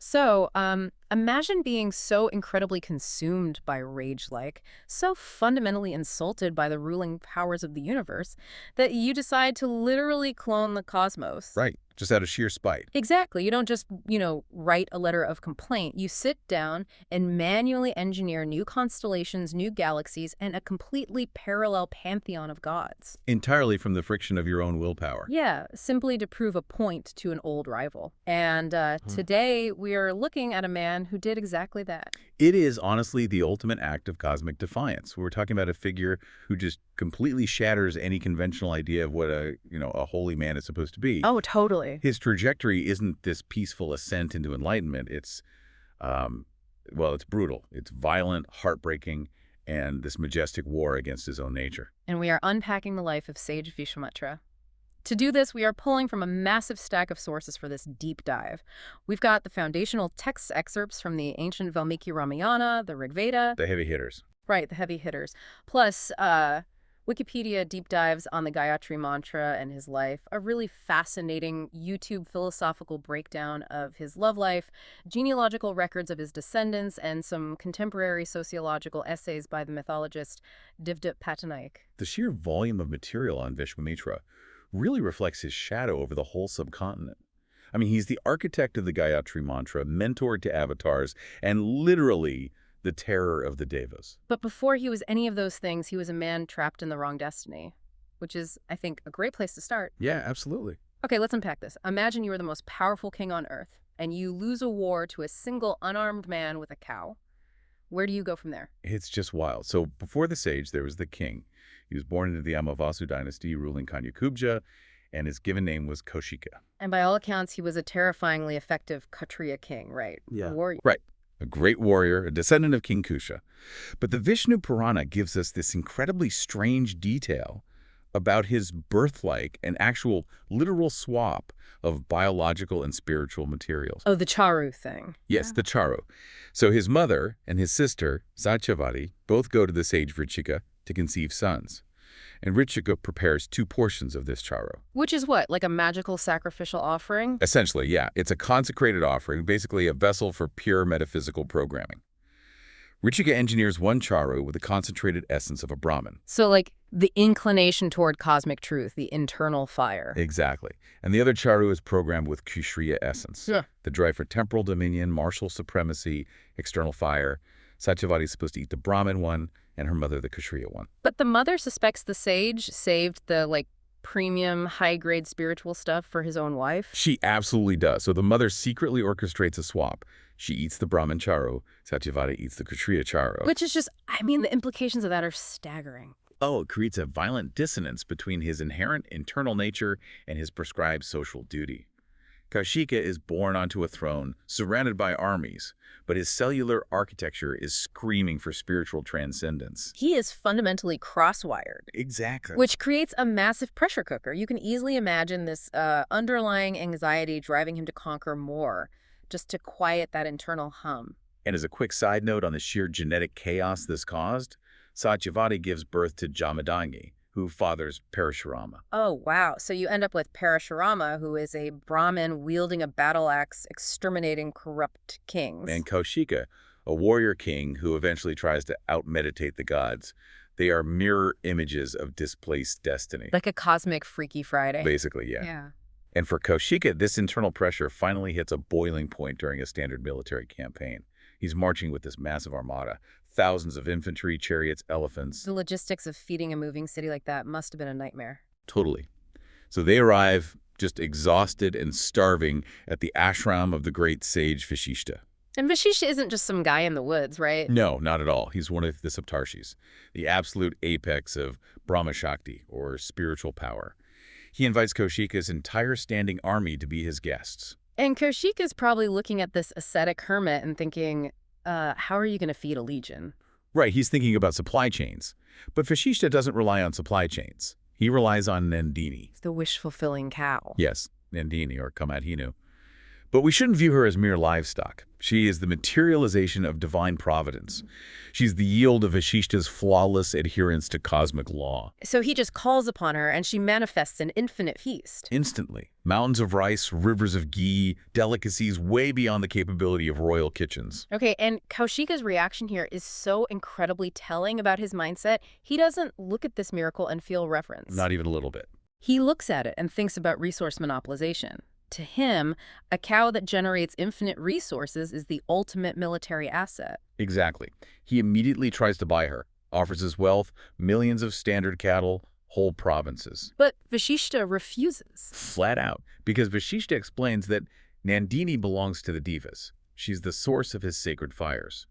So, imagine being so incredibly consumed by rage-like, so fundamentally insulted by the ruling powers of the universe, that you decide to literally clone the cosmos. Right, just out of sheer spite. Exactly. You don't just, write a letter of complaint. You sit down and manually engineer new constellations, new galaxies, and a completely parallel pantheon of gods. Entirely from the friction of your own willpower. Yeah, simply to prove a point to an old rival. And today we are looking at a man who did exactly that. It is honestly the ultimate act of cosmic defiance. We're talking about a figure who just completely shatters any conventional idea of what a holy man is supposed to be. Oh, totally. His trajectory isn't this peaceful ascent into enlightenment. It's brutal. It's violent, heartbreaking, and this majestic war against his own nature. And we are unpacking the life of sage Vishwamitra. To do this, we are pulling from a massive stack of sources for this deep dive. We've got the foundational text excerpts from the ancient Valmiki Ramayana, the Rig Veda. The heavy hitters. Right, the heavy hitters. Plus, Wikipedia deep dives on the Gayatri mantra and his life, a really fascinating YouTube philosophical breakdown of his love life, genealogical records of his descendants, and some contemporary sociological essays by the mythologist Divdip Patanaik. The sheer volume of material on Vishwamitra really reflects his shadow over the whole subcontinent. I mean, he's the architect of the Gayatri mantra, mentored to avatars, and literally the terror of the devas. But before he was any of those things, he was a man trapped in the wrong destiny, which is, I think, a great place to start. Yeah, absolutely. Okay, let's unpack this. Imagine you are the most powerful king on earth, and you lose a war to a single unarmed man with a cow. Where do you go from there? It's just wild. So before the sage, there was the king. He was born into the Amavasu dynasty ruling Kanyakubja, and his given name was Kaushika. And by all accounts, he was a terrifyingly effective Kshatriya king, right? Yeah. A warrior. Right. A great warrior, a descendant of King Kusha. But the Vishnu Purana gives us this incredibly strange detail about his birth-like and actual literal swap of biological and spiritual materials. Oh, the Charu thing. Yes, the Charu. So his mother and his sister, Satyavati, both go to the sage Vrichika to conceive sons. And Vrichika prepares 2 portions of this Charu. Which is what, like a magical sacrificial offering? Essentially, yeah. It's a consecrated offering, basically a vessel for pure metaphysical programming. Vrichika engineers 1 Charu with the concentrated essence of a Brahmin. So, like, the inclination toward cosmic truth, the internal fire. Exactly. And the other Charu is programmed with Kshatriya essence. Yeah. The drive for temporal dominion, martial supremacy, external fire. Satyavati is supposed to eat the Brahmin one, and her mother the Kshatriya one. But the mother suspects the sage saved the, premium, high-grade spiritual stuff for his own wife? She absolutely does. So the mother secretly orchestrates a swap. She eats the Brahmin Charu, Satyavati eats the Kshatriya Charu. Which is just, the implications of that are staggering. Oh, it creates a violent dissonance between his inherent internal nature and his prescribed social duty. Kaushika is born onto a throne, surrounded by armies, but his cellular architecture is screaming for spiritual transcendence. He is fundamentally cross-wired. Exactly. Which creates a massive pressure cooker. You can easily imagine this underlying anxiety driving him to conquer more, just to quiet that internal hum. And as a quick side note on the sheer genetic chaos this caused, Satyavati gives birth to Jamadangi, who fathers Parashurama. Oh, wow. So you end up with Parashurama, who is a Brahmin wielding a battle axe, exterminating corrupt kings. And Kaushika, a warrior king who eventually tries to out-meditate the gods. They are mirror images of displaced destiny. Like a cosmic Freaky Friday. Basically, yeah. Yeah. And for Kaushika, this internal pressure finally hits a boiling point during a standard military campaign. He's marching with this massive armada, thousands of infantry, chariots, elephants. The logistics of feeding a moving city like that must have been a nightmare. Totally. So they arrive just exhausted and starving at the ashram of the great sage Vashishta. And Vashishta isn't just some guy in the woods, right? No, not at all. He's one of the Saptarshis, the absolute apex of Brahma Shakti, or spiritual power. He invites Kaushika's entire standing army to be his guests. And Kaushika's probably looking at this ascetic hermit and thinking, how are you going to feed a legion? Right, he's thinking about supply chains. But Vashishta doesn't rely on supply chains. He relies on Nandini. The wish-fulfilling cow. Yes, Nandini, or Kamadhinu. But we shouldn't view her as mere livestock. She is the materialization of divine providence. She's the yield of Vashishta's flawless adherence to cosmic law. So he just calls upon her and she manifests an infinite feast. Instantly. Mountains of rice, rivers of ghee, delicacies way beyond the capability of royal kitchens. Okay, and Kaushika's reaction here is so incredibly telling about his mindset. He doesn't look at this miracle and feel reverence. Not even a little bit. He looks at it and thinks about resource monopolization. To him, a cow that generates infinite resources is the ultimate military asset. Exactly. He immediately tries to buy her, offers his wealth, millions of standard cattle, whole provinces. But Vashishta refuses. Flat out, because Vashishta explains that Nandini belongs to the Devas. She's the source of his sacred fires.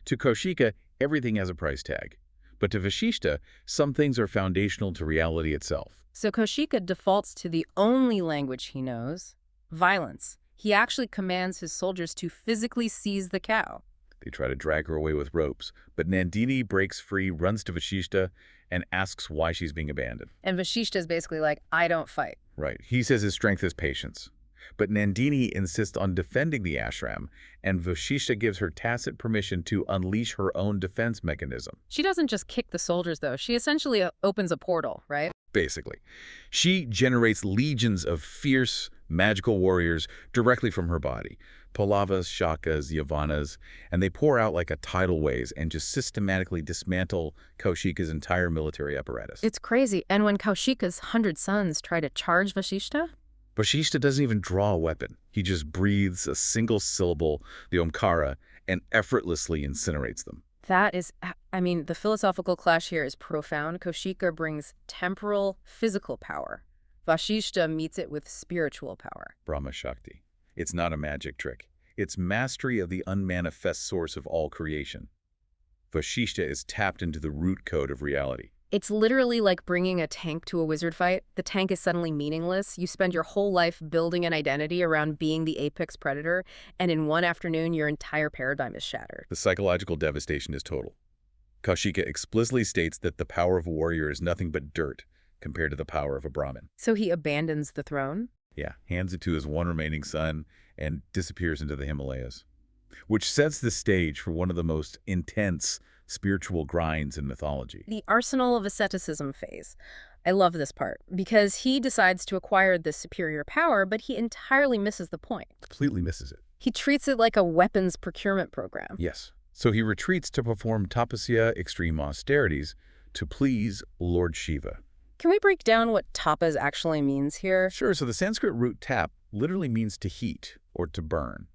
To Kaushika, everything has a price tag. But to Vashishta, some things are foundational to reality itself. So Kaushika defaults to the only language he knows, violence. He actually commands his soldiers to physically seize the cow. They try to drag her away with ropes, but Nandini breaks free, runs to Vashishta, and asks why she's being abandoned. And Vashishta is basically like, I don't fight. Right. He says his strength is patience. But Nandini insists on defending the ashram, and Vashishta gives her tacit permission to unleash her own defense mechanism. She doesn't just kick the soldiers, though. She essentially opens a portal, right? Basically. She generates legions of fierce, magical warriors directly from her body. Pallavas, Shakas, Yavanas, and they pour out like a tidal wave and just systematically dismantle Kaushika's entire military apparatus. It's crazy. And when Kaushika's 100 sons try to charge Vashishta, Vashishta doesn't even draw a weapon. He just breathes a single syllable, the Omkara, and effortlessly incinerates them. that is, I mean, the philosophical clash here is profound. Kaushika brings temporal, physical power. Vashishta meets it with spiritual power. Brahma Shakti. It's not a magic trick. It's mastery of the unmanifest source of all creation. Vashishta is tapped into the root code of reality. It's literally like bringing a tank to a wizard fight. The tank is suddenly meaningless. You spend your whole life building an identity around being the apex predator, and in one afternoon, your entire paradigm is shattered. The psychological devastation is total. Kaushika explicitly states that the power of a warrior is nothing but dirt compared to the power of a Brahmin. So he abandons the throne? Yeah, hands it to his one remaining son and disappears into the Himalayas, which sets the stage for one of the most intense spiritual grinds in mythology. The arsenal of asceticism phase. I love this part, because he decides to acquire this superior power, but he entirely misses the point. Completely misses it. He treats it like a weapons procurement program. Yes. So he retreats to perform tapasya, extreme austerities, to please Lord Shiva. Can we break down what tapas actually means here? Sure, so the Sanskrit root tap literally means to heat or to burn.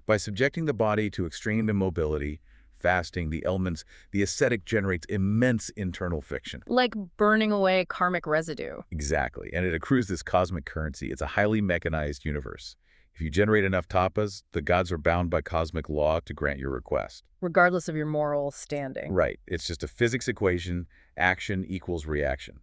By subjecting the body to extreme immobility, fasting, the elements, the ascetic generates immense internal fiction. Like burning away karmic residue. Exactly, and it accrues this cosmic currency. It's a highly mechanized universe. If you generate enough tapas, the gods are bound by cosmic law to grant your request. Regardless of your moral standing. Right, it's just a physics equation, action equals reaction.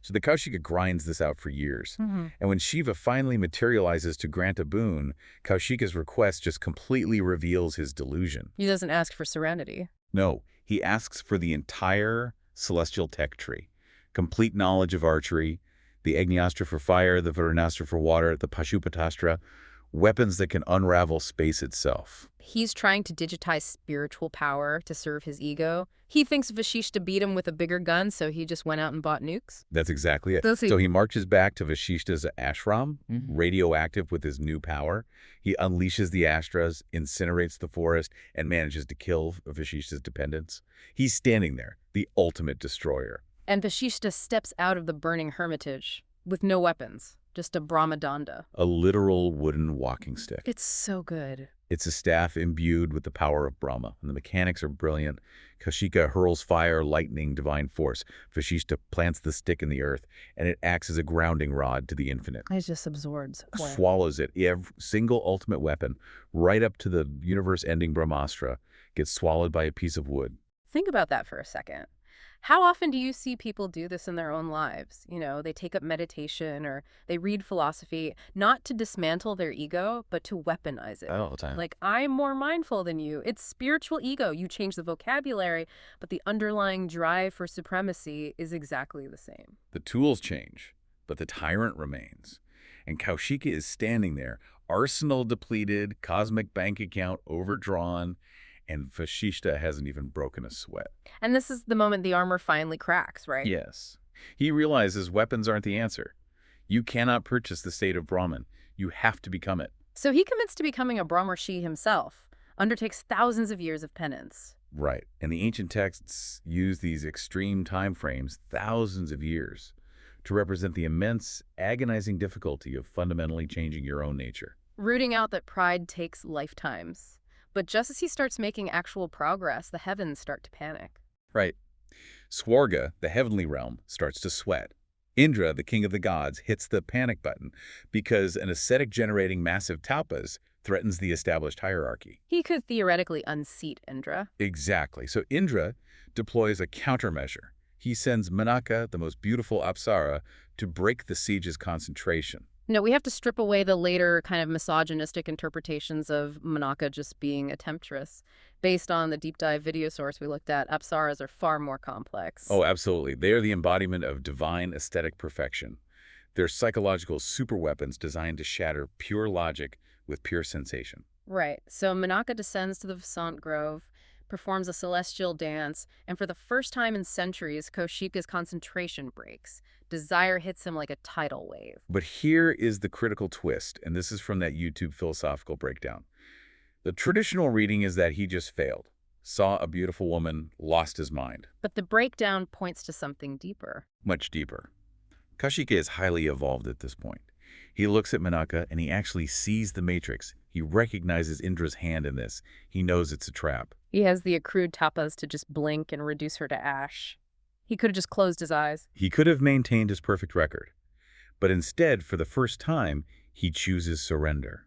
So the Kaushika grinds this out for years. And when Shiva finally materializes to grant a boon, Kaushika's request just completely reveals his delusion. He doesn't ask for serenity. No, he asks for the entire celestial tech tree. Complete knowledge of archery, the Agnyastra for fire, the Varunastra for water, the Pashupatastra, weapons that can unravel space itself. He's trying to digitize spiritual power to serve his ego. He thinks Vashishta beat him with a bigger gun, so he just went out and bought nukes. That's exactly it. Does he? So he marches back to Vashishta's ashram, radioactive with his new power. He unleashes the astras, incinerates the forest, and manages to kill Vashishta's dependents. He's standing there, the ultimate destroyer. And Vashishta steps out of the burning hermitage with no weapons, just a Brahmadanda. A literal wooden walking stick. It's so good. It's a staff imbued with the power of Brahma, and the mechanics are brilliant. Kaushika hurls fire, lightning, divine force. Vashishta plants the stick in the earth, and it acts as a grounding rod to the infinite. It just absorbs. Swallows it. Every single ultimate weapon, right up to the universe-ending Brahmastra, gets swallowed by a piece of wood. Think about that for a second. How often do you see people do this in their own lives? You know, they take up meditation or they read philosophy, not to dismantle their ego, but to weaponize it. All the time. Like, I'm more mindful than you. It's spiritual ego. You change the vocabulary, but the underlying drive for supremacy is exactly the same. The tools change, but the tyrant remains. And Kaushika is standing there, arsenal depleted, cosmic bank account overdrawn, and Vashishta hasn't even broken a sweat. And this is the moment the armor finally cracks, right? Yes. He realizes weapons aren't the answer. You cannot purchase the state of Brahman. You have to become it. So he commits to becoming a Brahmarshi himself, undertakes thousands of years of penance. Right. And the ancient texts use these extreme time frames, thousands of years, to represent the immense, agonizing difficulty of fundamentally changing your own nature. Rooting out that pride takes lifetimes. But just as he starts making actual progress, the heavens start to panic. Right. Swarga, the heavenly realm, starts to sweat. Indra, the king of the gods, hits the panic button because an ascetic generating massive tapas threatens the established hierarchy. He could theoretically unseat Indra. Exactly. So Indra deploys a countermeasure. He sends Manaka, the most beautiful Apsara, to break the siege's concentration. No, we have to strip away the later kind of misogynistic interpretations of Manaka just being a temptress. Based on the deep dive video source we looked at, Apsaras are far more complex. Oh, absolutely. They are the embodiment of divine aesthetic perfection. They're psychological superweapons designed to shatter pure logic with pure sensation. Right. So Manaka descends to the Vasant Grove, performs a celestial dance, and for the first time in centuries, Kaushika's concentration breaks. Desire hits him like a tidal wave. But here is the critical twist, and this is from that YouTube philosophical breakdown. The traditional reading is that he just failed, saw a beautiful woman, lost his mind. But the breakdown points to something deeper. Much deeper. Kaushika is highly evolved at this point. He looks at Manaka and he actually sees the matrix. He recognizes Indra's hand in this. He knows it's a trap. He has the accrued tapas to just blink and reduce her to ash. He could have just closed his eyes. He could have maintained his perfect record. But instead, for the first time, he chooses surrender.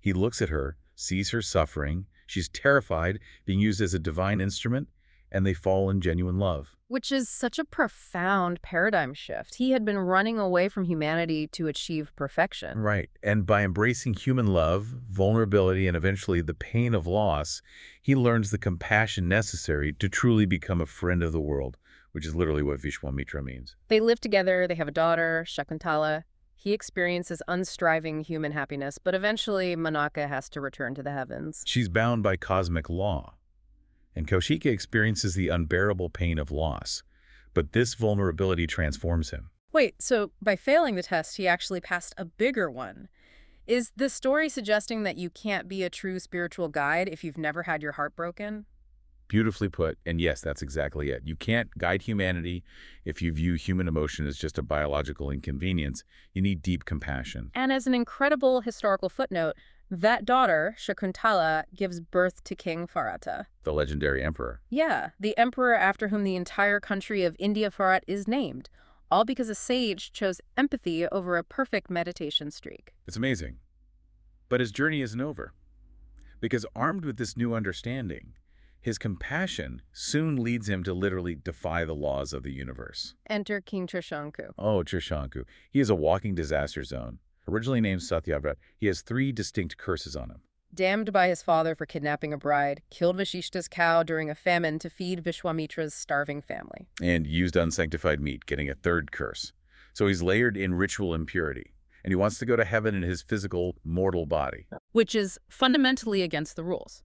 He looks at her, sees her suffering. She's terrified, being used as a divine instrument, and they fall in genuine love. Which is such a profound paradigm shift. He had been running away from humanity to achieve perfection. Right. And by embracing human love, vulnerability, and eventually the pain of loss, he learns the compassion necessary to truly become a friend of the world, which is literally what Vishwamitra means. They live together, they have a daughter, Shakuntala. He experiences unstriving human happiness, but eventually Manaka has to return to the heavens. She's bound by cosmic law. And Kaushika experiences the unbearable pain of loss. But this vulnerability transforms him. Wait, so by failing the test, he actually passed a bigger one. Is this story suggesting that you can't be a true spiritual guide if you've never had your heart broken? Beautifully put, and yes, that's exactly it. You can't guide humanity if you view human emotion as just a biological inconvenience. You need deep compassion. And as an incredible historical footnote, that daughter, Shakuntala, gives birth to King Bharata. The legendary emperor. Yeah, the emperor after whom the entire country of India Bharat is named, all because a sage chose empathy over a perfect meditation streak. It's amazing. But his journey isn't over. Because armed with this new understanding, his compassion soon leads him to literally defy the laws of the universe. Enter King Trishanku. Oh, Trishanku. He is a walking disaster zone. Originally named Satyavrat, he has 3 distinct curses on him. Damned by his father for kidnapping a bride, killed Vashishta's cow during a famine to feed Vishwamitra's starving family. And used unsanctified meat, getting a 3rd curse. So he's layered in ritual impurity. And he wants to go to heaven in his physical, mortal body. Which is fundamentally against the rules.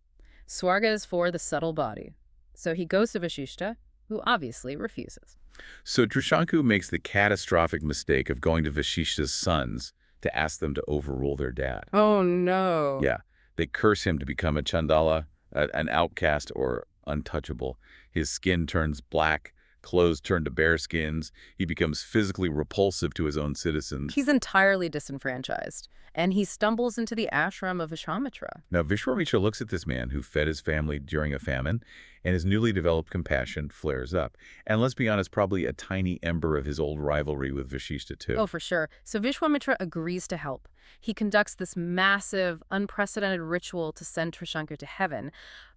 Swarga is for the subtle body. So he goes to Vashishta, who obviously refuses. So Trishanku makes the catastrophic mistake of going to Vashishta's sons to ask them to overrule their dad. Oh, no. Yeah, they curse him to become a Chandala, an outcast or untouchable. His skin turns black, clothes turn to bear skins. He becomes physically repulsive to his own citizens. He's entirely disenfranchised, and he stumbles into the ashram of Vishwamitra. Now, Vishwamitra looks at this man who fed his family during a famine, and his newly developed compassion flares up. And let's be honest, probably a tiny ember of his old rivalry with Vashishta, too. Oh, for sure. So Vishwamitra agrees to help. He conducts this massive, unprecedented ritual to send Trishanku to heaven.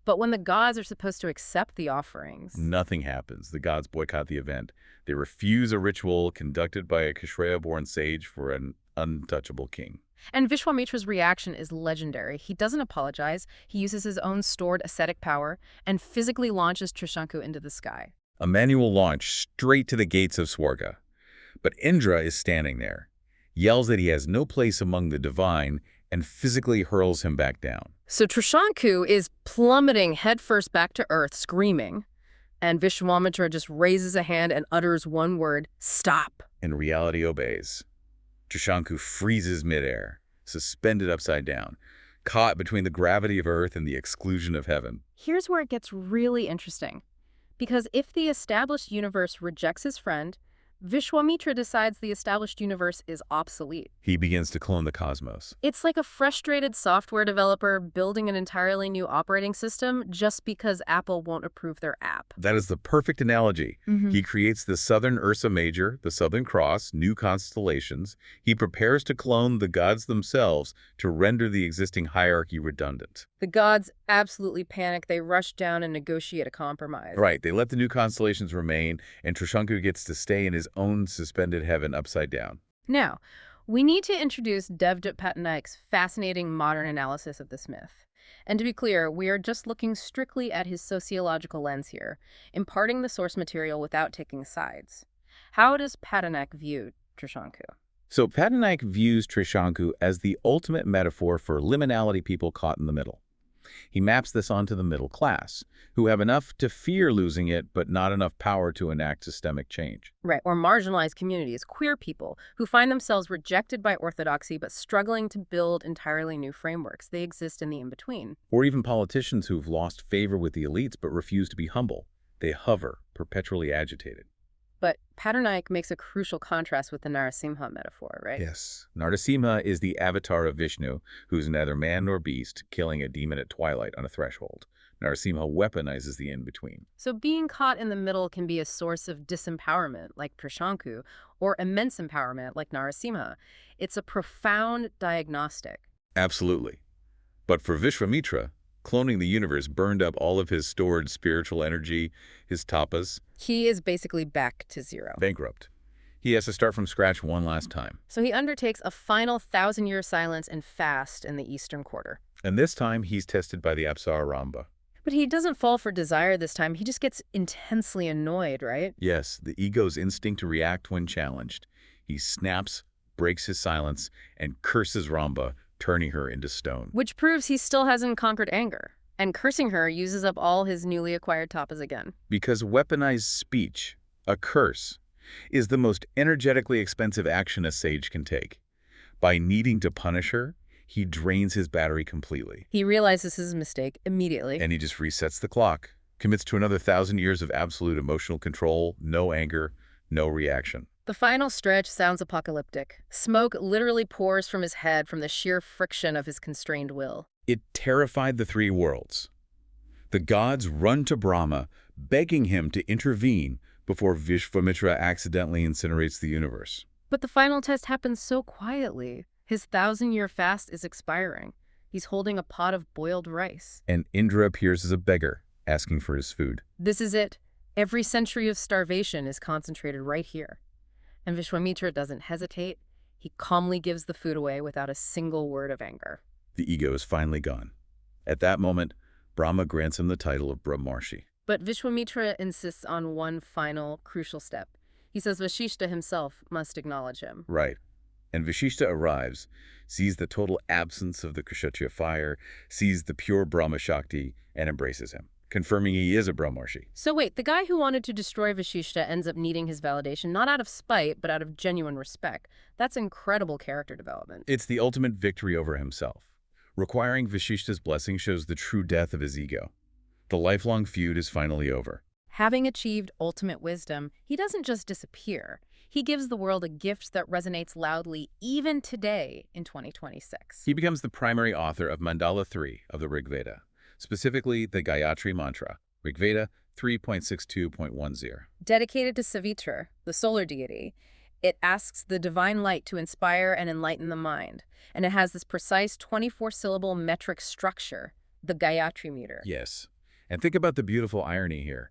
But when the gods are supposed to accept the offerings... Nothing happens. The gods boycott the event. They refuse a ritual conducted by a Kshreya-born sage for an untouchable king. And Vishwamitra's reaction is legendary. He doesn't apologize. He uses his own stored ascetic power and physically launches Trishanku into the sky. A manual launch straight to the gates of Swarga. But Indra is standing there, yells that he has no place among the divine, and physically hurls him back down. So Trishanku is plummeting headfirst back to earth, screaming, and Vishwamitra just raises a hand and utters one word, stop. And reality obeys. Trishanku freezes midair, suspended upside down, caught between the gravity of Earth and the exclusion of heaven. Here's where it gets really interesting. Because if the established universe rejects his friend, Vishwamitra decides the established universe is obsolete. He begins to clone the cosmos. It's like a frustrated software developer building an entirely new operating system just because Apple won't approve their app. That is the perfect analogy. He creates the Southern Ursa Major, the Southern Cross, new constellations. He prepares to clone the gods themselves to render the existing hierarchy redundant. The gods absolutely panic. They rush down and negotiate a compromise. Right, they let the new constellations remain, and Trishanku gets to stay in his own suspended heaven upside down. Now, we need to introduce Devdutt Patnaik's fascinating modern analysis of this myth. And to be clear, we are just looking strictly at his sociological lens here, imparting the source material without taking sides. How does Patnaik view Trishanku? So Patnaik views Trishanku as the ultimate metaphor for liminality people caught in the middle. He maps this onto the middle class, who have enough to fear losing it, but not enough power to enact systemic change. Right, or marginalized communities, queer people, who find themselves rejected by orthodoxy but struggling to build entirely new frameworks. They exist in the in-between. Or even politicians who've lost favor with the elites but refuse to be humble. They hover, perpetually agitated. But Patnaik makes a crucial contrast with the Narasimha metaphor, right? Yes. Narasimha is the avatar of Vishnu, who's neither man nor beast, killing a demon at twilight on a threshold. Narasimha weaponizes the in-between. So being caught in the middle can be a source of disempowerment, like Trishanku, or immense empowerment, like Narasimha. It's a profound diagnostic. Absolutely. But for Vishwamitra, cloning the universe burned up all of his stored spiritual energy, his tapas. He is basically back to zero. Bankrupt. He has to start from scratch one last time. So he undertakes a final 1,000-year silence and fast in the eastern quarter. And this time, he's tested by the Apsara Ramba. But he doesn't fall for desire this time. He just gets intensely annoyed, right? Yes, the ego's instinct to react when challenged. He snaps, breaks his silence, and curses Ramba, turning her into stone. Which proves he still hasn't conquered anger. And cursing her uses up all his newly acquired tapas again. Because weaponized speech, a curse, is the most energetically expensive action a sage can take. By needing to punish her, he drains his battery completely. He realizes his mistake immediately. And he just resets the clock, commits to another 1,000 years of absolute emotional control, no anger, no reaction. The final stretch sounds apocalyptic. Smoke literally pours from his head from the sheer friction of his constrained will. It terrified the three worlds. The gods run to Brahma, begging him to intervene before Vishwamitra accidentally incinerates the universe. But the final test happens so quietly. His 1,000-year fast is expiring. He's holding a pot of boiled rice. And Indra appears as a beggar, asking for his food. This is it. Every century of starvation is concentrated right here. And Vishwamitra doesn't hesitate. He calmly gives the food away without a single word of anger. The ego is finally gone. At that moment, Brahma grants him the title of Brahmarshi. But Vishwamitra insists on one final, crucial step. He says Vashishta himself must acknowledge him. Right. And Vashishta arrives, sees the total absence of the Kshatriya fire, sees the pure Brahma Shakti, and embraces him, confirming he is a Brahmarshi. So wait, the guy who wanted to destroy Vashishta ends up needing his validation, not out of spite, but out of genuine respect. That's incredible character development. It's the ultimate victory over himself. Requiring Vashishta's blessing shows the true death of his ego. The lifelong feud is finally over. Having achieved ultimate wisdom, he doesn't just disappear. He gives the world a gift that resonates loudly even today in 2026. He becomes the primary author of Mandala 3 of the Rig Veda, specifically the Gayatri mantra, Rig Veda 3.62.10. Dedicated to Savitra, the solar deity, it asks the divine light to inspire and enlighten the mind. And it has this precise 24-syllable metric structure, the Gayatri meter. Yes. And think about the beautiful irony here.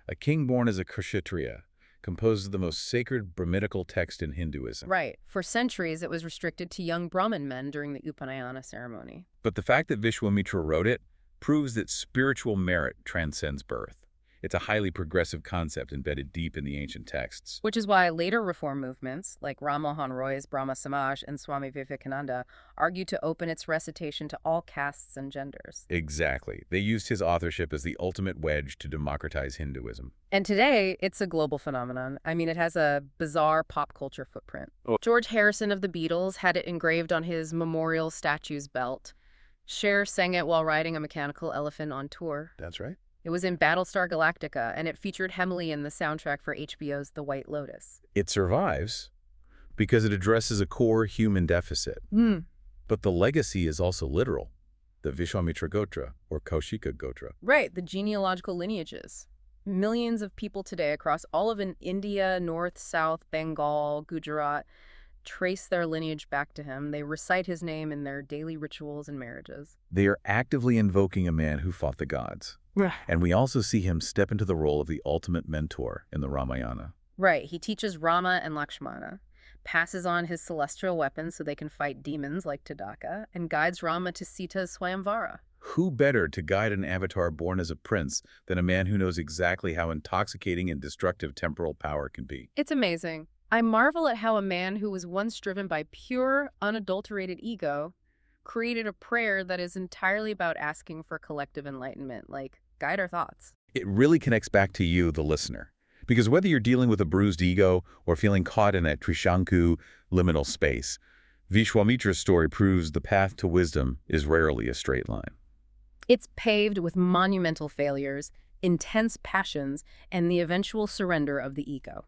A king born as a Kshatriya composes the most sacred Brahminical text in Hinduism. Right. For centuries, it was restricted to young Brahmin men during the Upanayana ceremony. But the fact that Vishwamitra wrote it proves that spiritual merit transcends birth. It's a highly progressive concept embedded deep in the ancient texts. Which is why later reform movements, like Ram Mohan Roy's Brahma Samaj and Swami Vivekananda, argue to open its recitation to all castes and genders. Exactly. They used his authorship as the ultimate wedge to democratize Hinduism. And today, it's a global phenomenon. I mean, it has a bizarre pop culture footprint. Oh. George Harrison of the Beatles had it engraved on his memorial statue's belt. Cher sang it while riding a mechanical elephant on tour. That's right. It was in Battlestar Galactica, and it featured heavily in the soundtrack for HBO's The White Lotus. It survives because it addresses a core human deficit. But the legacy is also literal. The Vishwamitra Gotra, or Kaushika Gotra. Right, the genealogical lineages. Millions of people today across all of India, North, South, Bengal, Gujarat, trace their lineage back to him. They recite his name in their daily rituals and marriages. They are actively invoking a man who fought the gods. And we also see him step into the role of the ultimate mentor in the Ramayana. Right, he teaches Rama and Lakshmana, passes on his celestial weapons so they can fight demons like Tadaka, and guides Rama to Sita's Swayamvara. Who better to guide an avatar born as a prince than a man who knows exactly how intoxicating and destructive temporal power can be? It's amazing. I marvel at how a man who was once driven by pure, unadulterated ego created a prayer that is entirely about asking for collective enlightenment, like, guide our thoughts. It really connects back to you, the listener. Because whether you're dealing with a bruised ego or feeling caught in that Trishanku liminal space, Vishwamitra's story proves the path to wisdom is rarely a straight line. It's paved with monumental failures, intense passions, and the eventual surrender of the ego.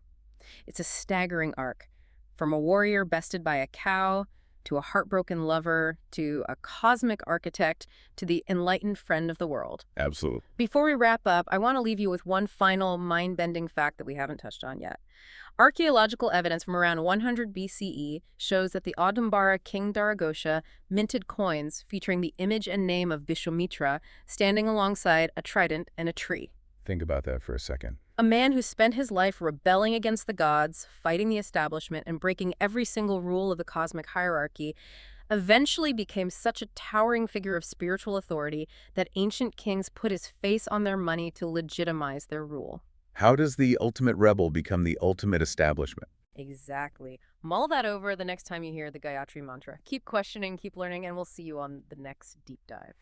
It's a staggering arc, from a warrior bested by a cow, to a heartbroken lover, to a cosmic architect, to the enlightened friend of the world. Absolutely. Before we wrap up, I want to leave you with one final mind-bending fact that we haven't touched on yet. Archaeological evidence from around 100 BCE shows that the Audumbara king Dharagosha minted coins featuring the image and name of Vishwamitra standing alongside a trident and a tree. Think about that for a second. A man who spent his life rebelling against the gods, fighting the establishment, and breaking every single rule of the cosmic hierarchy, eventually became such a towering figure of spiritual authority that ancient kings put his face on their money to legitimize their rule. How does the ultimate rebel become the ultimate establishment? Exactly. Mull that over the next time you hear the Gayatri mantra. Keep questioning, keep learning, and we'll see you on the next deep dive.